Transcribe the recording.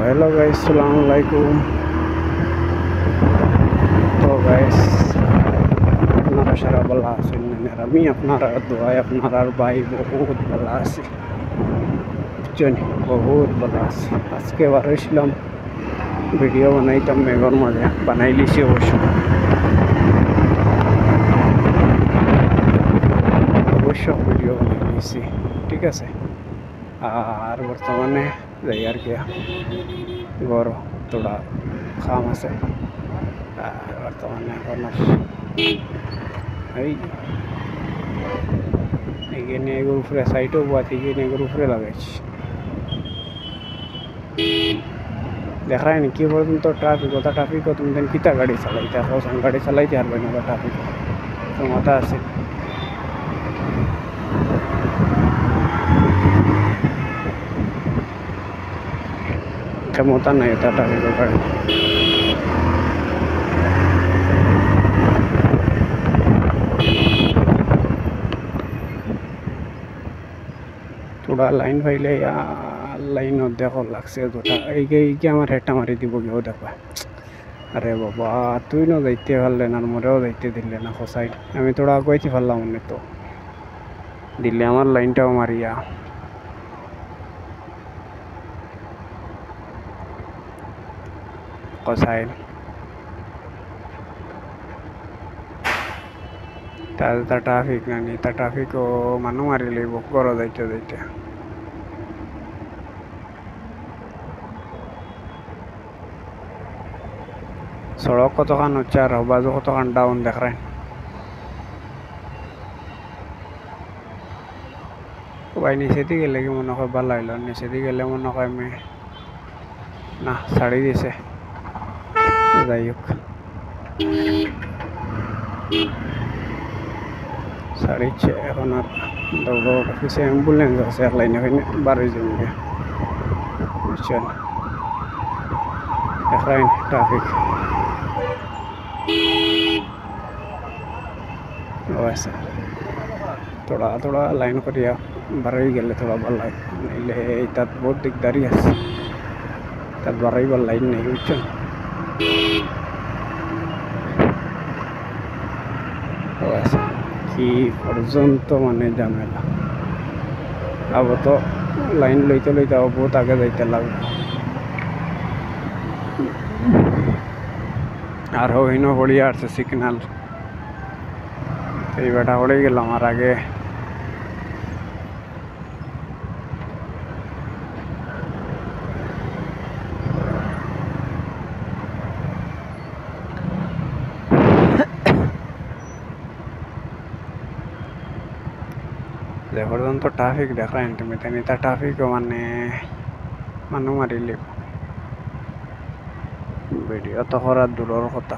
Hello guys, अस्सलाम वालेकुम। तो गाइस আপনারা সারা ভালো আছেন? আমি আপনারা দোয়ায় আপনার ভাই বহুত ভালো আছি, বুঝছেন? বহুত ভালো আছি। আজকে বারোইছিলাম ভিডিও বানাইতাম, মেঘর মাঝে বানাইলিছি অবশ্য ভিডিও বানাইলিছি, ঠিক আছে। আর বর্তমানে যাই আর কি গড় তোড়া খাম আছে। আর বর্তমানে এখন এইখানে এগুর উপরে সাইটও বাতি এখানে এগুর উপরে লাগাইছি। দেখায় নি কি পর্যন্ত ট্রাফিক, ওটা ট্রাফিকও তুমি দেন কিতা গাড়ি চালাইতে হোসেন, গাড়ি চালাইতে পারবে না ট্রাফিক ক্ষমতা আছে। ক্ষমতা নাই ওটা ট্রাফিকের গাড়ি। थोड़ा लाइन फाइले लाइन देखो লাগছে দুটা এইকে আমার হেডটা মারি দিব কেউ দেখবা। আরে বাবা তুই না যাইতে পারলেন আর মোরেও যাইতে দিলে না খসাই। আমি তোরা আগাইতে পারলাম না, তো দিলে আমার লাইনটাও মারিয়া খসাই। তা ট্রাফিক না নি, তা ট্রাফিকও মানুষ মারি লইব ঘর যাইতে যাইতে। সড়ক কতখান হচ্ছে আর বাজু কতখান ডাউন দেখায়। ভাই নিচে দিকে গেলে কি মনে হয় ভালো হইল, নিচে দিকে গেলে মনে হয় আমি না ছাড়ি দিছে। যাই হোক ছাড়িচ্ছে এখন আর দৌড় অফিসে অ্যাম্বুলেন্স আছে এক লাইনে বাড়ি জমিকে, বুঝছেন? দেখায় ট্রাফিক আছে। थोड़ा थोड़ा लाइन करिया बारही गले थोड़ा भल लगे, नईले तक बहुत दिकदारी আছে। तक बारही बल लाइन नहीं, बुझছেন? কি পর্যন্ত মানে ঝামেলা। আব তো লাইন লইতে লইতে বহুত আগে যাইতে লাগবে। আর হইন হড়িয়া আসছে সিগনাল, এই বেটা হড়ে গেলাম আর আগে। যে পর্যন্ত ট্রাফিক দেখায় তুমি তেনি তা ট্রাফিকও মানে মানুষ মারি লিব। ভিডিও তো করার দূরের কথা।